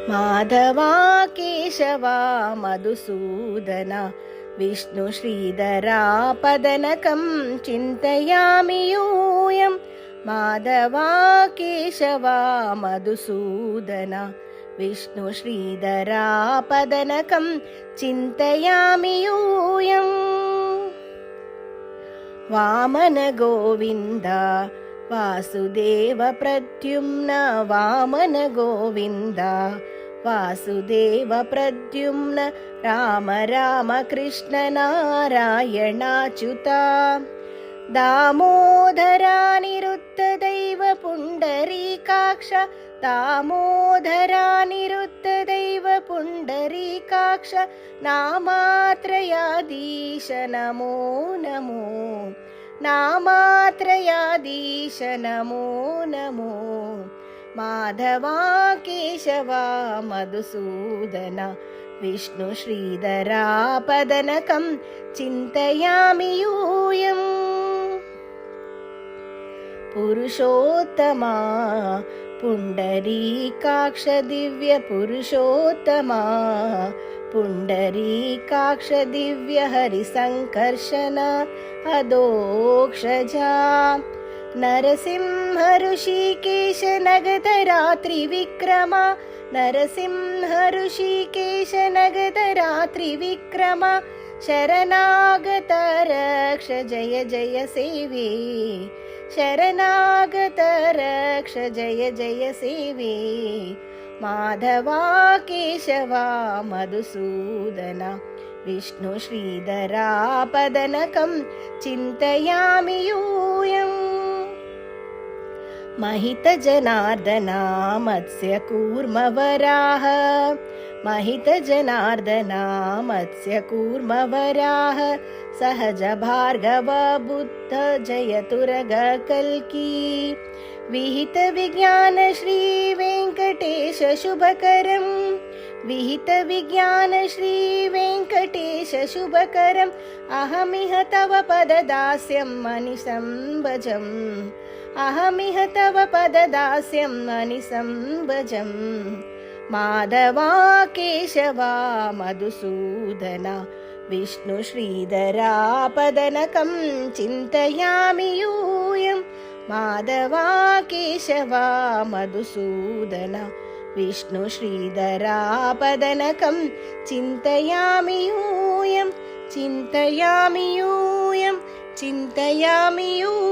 माधवा केशवा मधुसूदन विष्णु श्रीधरा पदनकं चिन्तयामि यूयम् माधवा केशवा मधुसूदन विष्णु श्रीधरा पदनकं चिन्तयामि यूयम् वामन गोविन्द वासुदेव प्रद्युम्न वामन गोविन्द वासुदेव प्रद्युम्न राम राम कृष्ण नारायणाच्युता दामोदरानिरुद्धदैव पुण्डरीकाक्ष दामोदरानिरुद्धदैव पुण्डरीकाक्ष नामात्रयाधीश नमो नमो नामात्रयाधीश नमो नमो माधवा केशवा मधुसूदन विष्णु श्रीधरा पदनकं चिन्तयामि यूयम् पुरुषोत्तमा पुण्डरीकाक्ष दिव्य पुरुषोत्तमा पुण्डरीकाक्ष दिव्य हरिसङ्कर्षण अदोक्षजा नरसिंह ऋषिकेश नगद रात्रि विक्रमा नरसिंह ऋषिकेश नगद रात्रि विक्रमा शरणागत रक्ष जय जय सेवे शरणागत रक्ष जय जय सेवे माधवा केशवा मधुसूदन विष्णु श्रीधरा पदनकं चिन्तयामि यूयम् महित जनार्दना मत्स्य कूर्म वराह महित जनार्दना मत्स्य कूर्म वराह सहज भार्गव बुद्ध जयतुरग कल्की विहित विज्ञान श्री वेंकटेश शुभकरं विहित विज्ञान श्री वेंकटेश शुभकरम् अहमिह तव पददास्यं मनिषं भजम् अहमिह तव पददास्यं मनिषं भजम् माधवा केशवा मधुसूदन विष्णु श्रीधरा पदनकं चिन्तयामि यूयम् माधवा केशवा मधुसूदन विष्णु श्रीधरा पदनकं चिन्तयामि यूयम् चिन्तयामि यूयम् चिन्तयामि यूयम्।